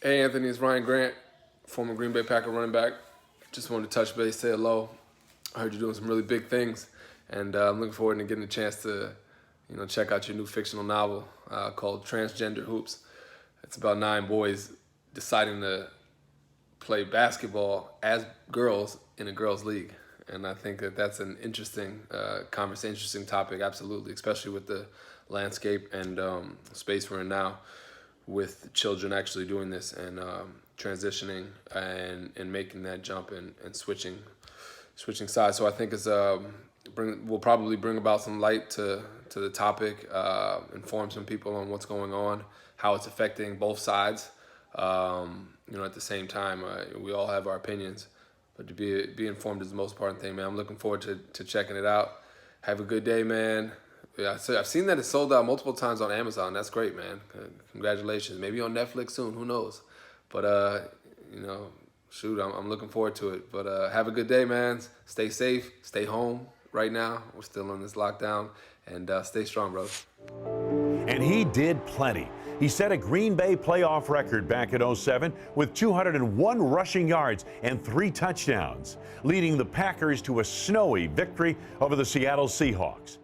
Hey Anthony, it's Ryan Grant, former Green Bay Packer running back. Just wanted to touch base, say hello. I heard you're doing some really big things, and I'm looking forward to getting a chance to, check out your new fictional novel called Transgender Hoops. It's about 9 boys deciding to play basketball as girls in a girls' league, and I think that that's an interesting conversation, interesting topic, absolutely, especially with the landscape and space we're in now with children actually doing this and transitioning and making that jump and switching sides. So I think it's will probably bring about some light to the topic, inform some people on what's going on, how it's affecting both sides. At the same time, we all have our opinions, but to be informed is the most important thing, man. I'm looking forward to checking it out. Have a good day, man. Yeah, so I've seen that it's sold out multiple times on Amazon. That's great, man. Congratulations. Maybe on Netflix soon. Who knows? But you know, shoot, I'm looking forward to it. But have a good day, man. Stay safe. Stay home. Right now, we're still in this lockdown, and stay strong, brother. And he did plenty. He set a Green Bay playoff record back in '07 with 201 rushing yards and 3 touchdowns, leading the Packers to a snowy victory over the Seattle Seahawks.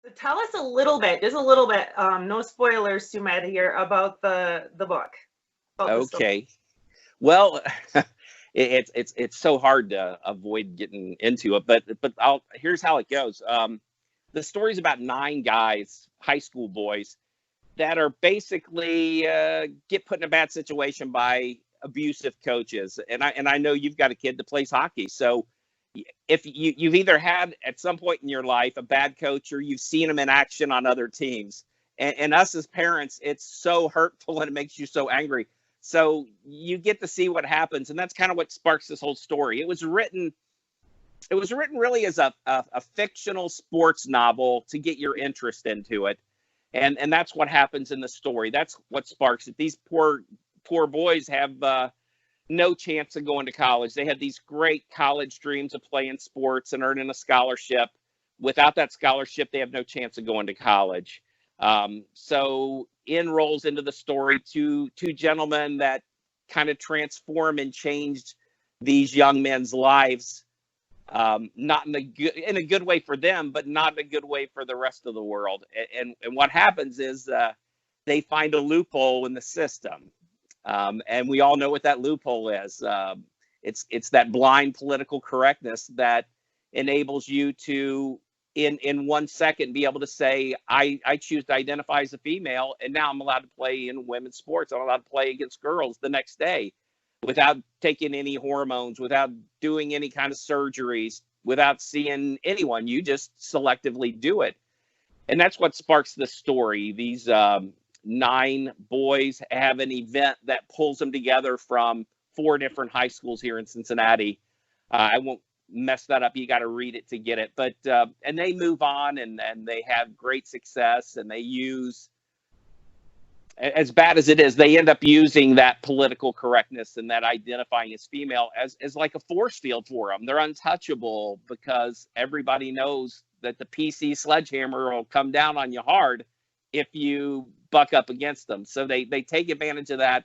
So tell us a little bit, just a little bit, no spoilers too many here about the book. About the story. Okay. Well, it's so hard to avoid getting into it, but here's how it goes. The story's about 9 guys, high school boys, that are basically get put in a bad situation by abusive coaches. And I know you've got a kid that plays hockey, so if you've either had at some point in your life a bad coach or you've seen them in action on other teams, and us as parents, it's so hurtful and it makes you so angry. So you get to see what happens, and that's kind of what sparks this whole story. It was written really as a fictional sports novel to get your interest into it, and that's what happens in the story. That's what sparks it. These poor boys have no chance of going to college. They had these great college dreams of playing sports and earning a scholarship. Without that scholarship, they have no chance of going to college. So in rolls into the story two gentlemen that kind of transform and changed these young men's lives. Not in a good way for them, but not in a good way for the rest of the world. And what happens is they find a loophole in the system. And we all know what that loophole is. It's that blind political correctness that enables you to, in 1 second, be able to say, I choose to identify as a female, and now I'm allowed to play in women's sports. I'm allowed to play against girls the next day without taking any hormones, without doing any kind of surgeries, without seeing anyone. You just selectively do it. And that's what sparks the story. These 9 boys have an event that pulls them together from 4 different high schools here in Cincinnati. I won't mess that up. You got to read it to get it. But and they move on and they have great success, and they use, as bad as it is, they end up using that political correctness and that identifying as female as like a force field for them. They're untouchable because everybody knows that the PC sledgehammer will come down on you hard if you buck up against them. So they take advantage of that.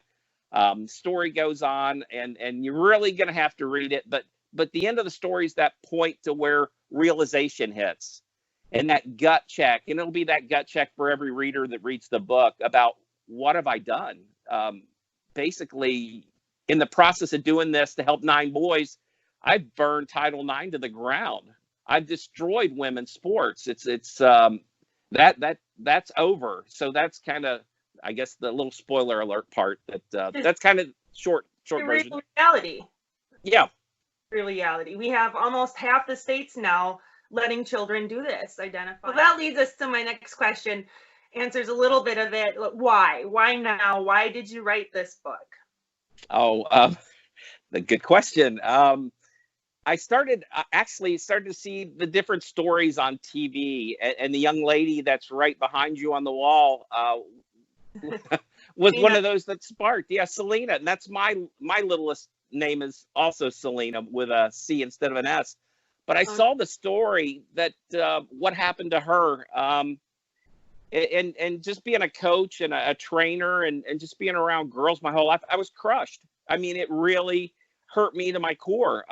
Story goes on, and you're really going to have to read it. But the end of the story is that point to where realization hits, and that gut check. And it'll be that gut check for every reader that reads the book about, what have I done? Basically, in the process of doing this to help 9 boys, I've burned Title IX to the ground. I've destroyed women's sports. It's that's over. So that's kind of, I guess, the little spoiler alert part. That's kind of short version. Reality. Yeah. Reality. We have almost half the states now letting children do this, identify. Well, that leads us to my next question. Answers a little bit of it. Why? Why now? Why did you write this book? Oh, the good question. I actually started to see the different stories on TV, and the young lady that's right behind you on the wall was one of those that sparked. Yeah, Selena, and that's my littlest name is also Selena with a C instead of an S. But I saw the story that what happened to her, and just being a coach and a trainer and just being around girls my whole life, I was crushed. I mean, it really hurt me to my core.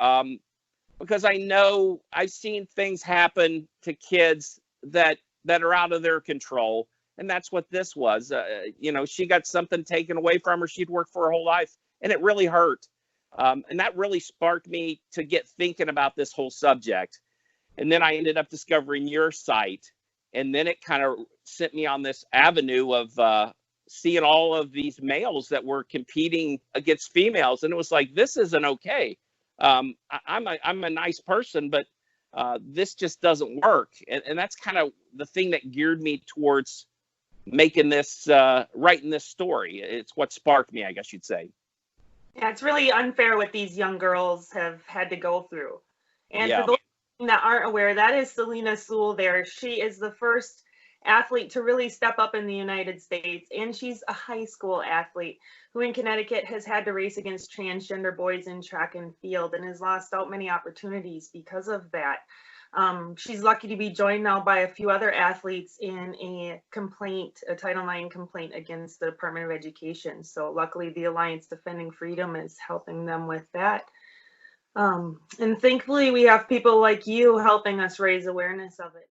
Because I know I've seen things happen to kids that are out of their control, and that's what this was. She got something taken away from her. She'd worked for her whole life, and it really hurt. And that really sparked me to get thinking about this whole subject. And then I ended up discovering your site, and then it kind of sent me on this avenue of seeing all of these males that were competing against females, and it was like, this isn't okay. I'm a nice person, but this just doesn't work. And that's kind of the thing that geared me towards making this, writing this story. It's what sparked me, I guess you'd say. Yeah, it's really unfair what these young girls have had to go through. And Yeah. for those that aren't aware, that is Selena Sewell there. She is the first athlete to really step up in the United States, and she's a high school athlete who in Connecticut has had to race against transgender boys in track and field and has lost out many opportunities because of that. She's lucky to be joined now by a few other athletes in a Title IX complaint against the Department of Education. So luckily the Alliance Defending Freedom is helping them with that. And thankfully we have people like you helping us raise awareness of it.